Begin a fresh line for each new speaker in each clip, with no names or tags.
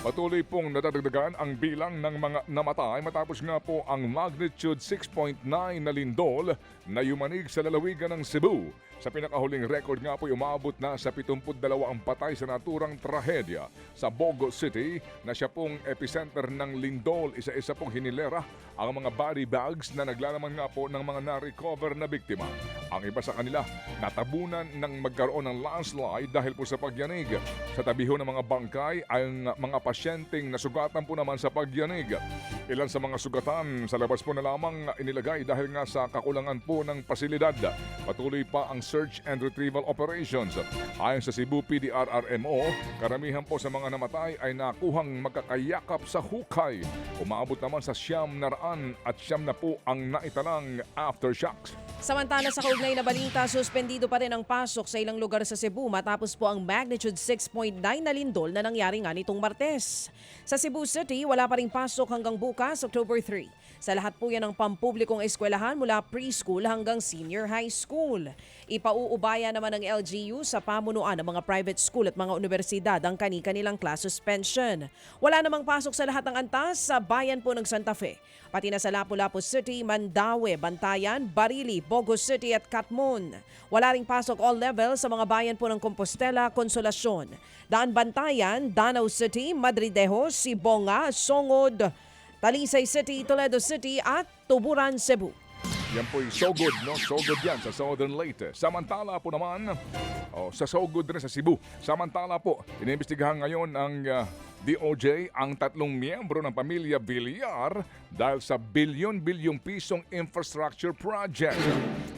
Patuloy pong nadadagdagan ang bilang ng mga namatay matapos nga po ang magnitude 6.9 na lindol na yumanig sa lalawigan ng Cebu. Sa pinakahuling record nga po umabot na sa 72 ang patay sa naturang trahedya sa Bogo City na siya pong epicenter ng lindol. Isa-isa pong hinilera ang mga body bags na naglalaman nga po ng mga na-recover na biktima. Ang iba sa kanila natabunan ng magkaroon ng landslide dahil po sa pagyanig. Sa tabi ho ng mga bangkay ay mga pasyenteng nasugatan po naman sa pagyanig. Ilan sa mga sugatan sa labas po na lamang inilagay dahil nga sa kakulangan po ng pasilidad. Patuloy pa ang search and retrieval operations. Ayon sa Cebu PDRRMO, karamihan po sa mga namatay ay nakuhang magkakayakap sa hukay. Umaabot naman sa 900 at 9 na po ang naitalang aftershocks.
Samantala sa kaugnay na balita, suspendido pa rin ang pasok sa ilang lugar sa Cebu matapos po ang magnitude 6.9 na lindol na nangyari nga nitong Martes. Sa Cebu City, wala pa ring pasok hanggang bukas, October 3. Sa lahat po yan ng pampublikong eskwelahan mula preschool hanggang senior high school. Ipauubaya naman ng LGU sa pamunuan ng mga private school at mga universidad ang kani-kanilang class suspension. Wala namang pasok sa lahat ng antas sa bayan po ng Santa Fe. Pati na sa Lapu-Lapu City, Mandaue, Bantayan, Barili, Bogo City at Katmon. Wala ring pasok all level sa mga bayan po ng Compostela, Consolacion, Daan Bantayan, Danau City, Madridejo, Sibonga, Songod, Talisay City, Toledo City at Tuburan, Cebu.
Yan po'y so good, no? So good yan sa Southern Leyte. Samantala po naman, sa so good rin sa Cebu. Samantala po, inimbestigahan ngayon ng DOJ ang 3 miyembro ng pamilya Villar dahil sa bilyon-bilyong pisong infrastructure project.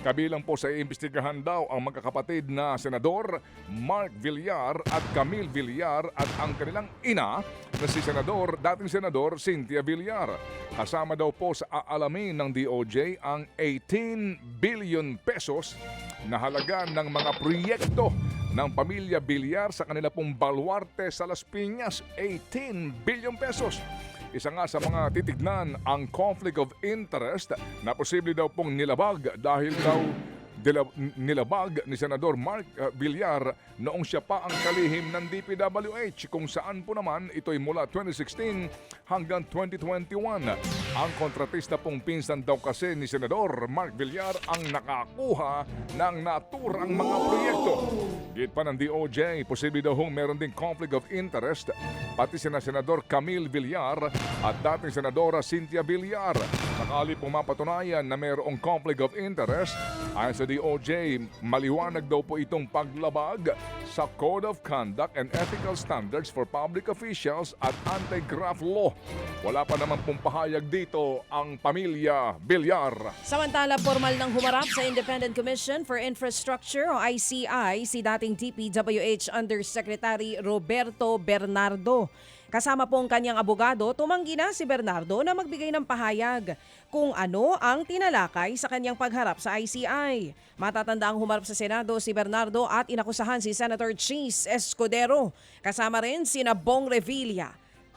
Kabilang po sa iimbestigahan daw ang magkakapatid na Senador Mark Villar at Camille Villar at ang kanilang ina na si dating Senador Cynthia Villar. Kasama daw po sa aalamin ng DOJ ang 18 billion pesos na halaga ng mga proyekto ng pamilya Villar sa kanila pong baluarte sa Las Piñas. 18 billion pesos. Isa nga sa mga titignan ang conflict of interest na posible daw pong nilabag dahil daw nilabag ni Senador Mark Villar noong siya pa ang kalihim ng DPWH kung saan po naman ito'y mula 2016 hanggang 2021. Ang kontratista pong pinsan daw kasi ni Senador Mark Villar ang nakakuha ng naturang mga proyekto. Git pa ng DOJ, posible daw meron ding conflict of interest pati sina Senador Camille Villar at dating Senadora Cynthia Villar. Sakali pong mapatunayan na mayroong conflict of interest, ayon sa DOJ, maliwanag daw po itong paglabag sa Code of Conduct and Ethical Standards for Public Officials at Anti-Graft Law. Wala pa naman pong pahayag dito ang pamilya Villar.
Samantala, formal nang humarap sa Independent Commission for Infrastructure o ICI si dating DPWH Undersecretary Roberto Bernardo. Kasama po ang kanyang abogado, tumanggi na si Bernardo na magbigay ng pahayag kung ano ang tinalakay sa kanyang pagharap sa ICI. Matatandaang humarap sa Senado si Bernardo at inakusahan si Senator Cheese Escudero. Kasama rin sina Bong Revilla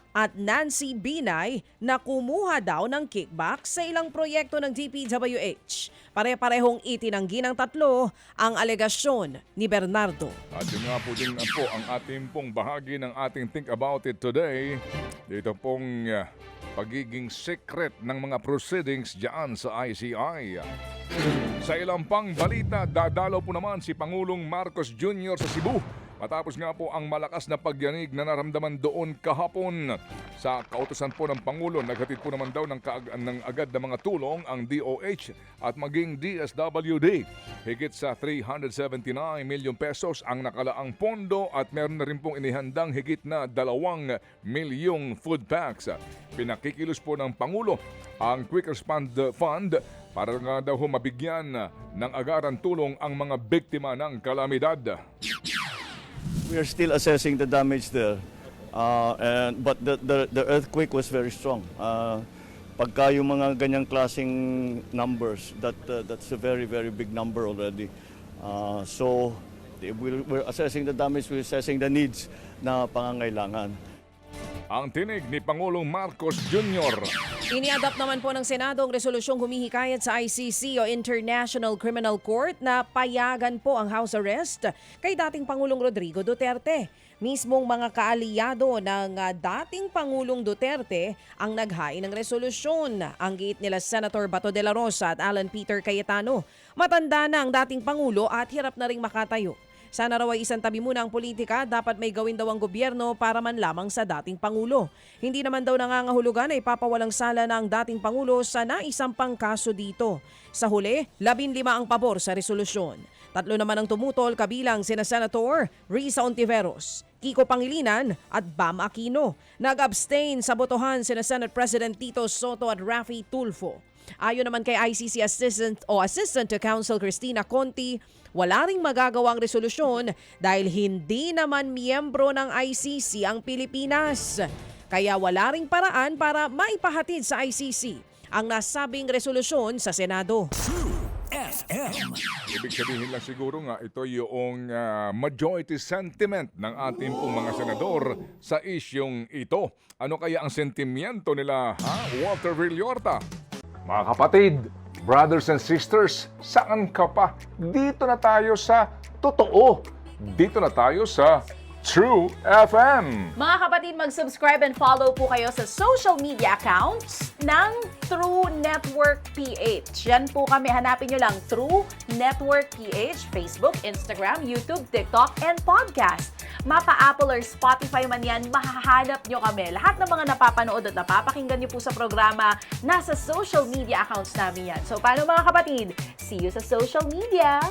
at Nancy Binay na kumuha daw ng kickback sa ilang proyekto ng DPWH. Pare-parehong itinanggi ng tatlo ang alegasyon ni Bernardo.
At yun nga po din po ang ating pong bahagi ng ating Think About It today. Dito pong pagiging secret ng mga proceedings dyan sa ICI. Sa ilang pang balita, dadalaw po naman si Pangulong Marcos Jr. sa Cebu. Matapos nga po ang malakas na pagyanig na naramdaman doon kahapon. Sa kautusan po ng Pangulo, naghatid po naman daw ng agad na mga tulong ang DOH at maging DSWD. Higit sa 379 milyon pesos ang nakalaang pondo at meron na rin pong inihandang higit na 2 milyong food packs. Pinakikilos po ng Pangulo ang Quick Response Fund para nga daw mabigyan ng agaran tulong ang mga biktima ng kalamidad.
We are still assessing the damage there, but the earthquake was very strong. Pagka yung mga ganyang klaseng numbers, that's a very big number already. So we're assessing the damage, we're assessing the needs na pangangailangan.
Ang tinig ni Pangulong Marcos Jr.
Iniadapt naman po ng Senado ang resolusyong humihikayat sa ICC o International Criminal Court na payagan po ang house arrest kay dating Pangulong Rodrigo Duterte. Mismong mga kaalyado ng dating Pangulong Duterte ang naghain ng resolusyon. Ang giit nila Senator Bato de la Rosa at Alan Peter Cayetano. Matanda na ang dating Pangulo at hirap na ring makatayo. Sana raw ay isang tabi muna ang politika, dapat may gawin daw ang gobyerno para man lamang sa dating Pangulo. Hindi naman daw nangangahulugan na ipapawalang sala na ang dating Pangulo sa naisampang kaso dito. Sa huli, 15 ang pabor sa resolusyon. 3 naman ang tumutol kabilang sina Senator Risa Ontiveros, Kiko Pangilinan at Bam Aquino. Nag-abstain sa botohan sina Senate President Tito Soto at Raffy Tulfo. Ayon naman kay ICC Assistant to Counsel Cristina Conti, wala ring magagawang resolusyon dahil hindi naman miyembro ng ICC ang Pilipinas. Kaya wala ring paraan para maipahatid sa ICC ang nasabing resolusyon sa Senado.
Ibig sabihin lang siguro nga ito yung majority sentiment ng ating pong mga senador sa isyong ito. Ano kaya ang sentimiento nila, Walter Villorta? Mga kapatid, brothers and sisters, saan ka pa? Dito na tayo sa totoo. Dito na tayo sa True FM.
Mga kapatid, mag-subscribe and follow po kayo sa social media accounts ng True Network PH. Yan po kami. Hanapin nyo lang True Network PH, Facebook, Instagram, YouTube, TikTok, and podcast. Mapa Apple or Spotify man yan, mahahanap nyo kami. Lahat ng mga napapanood at napapakinggan nyo po sa programa, nasa social media accounts namin yan. So, paano mga kapatid? See you sa social media!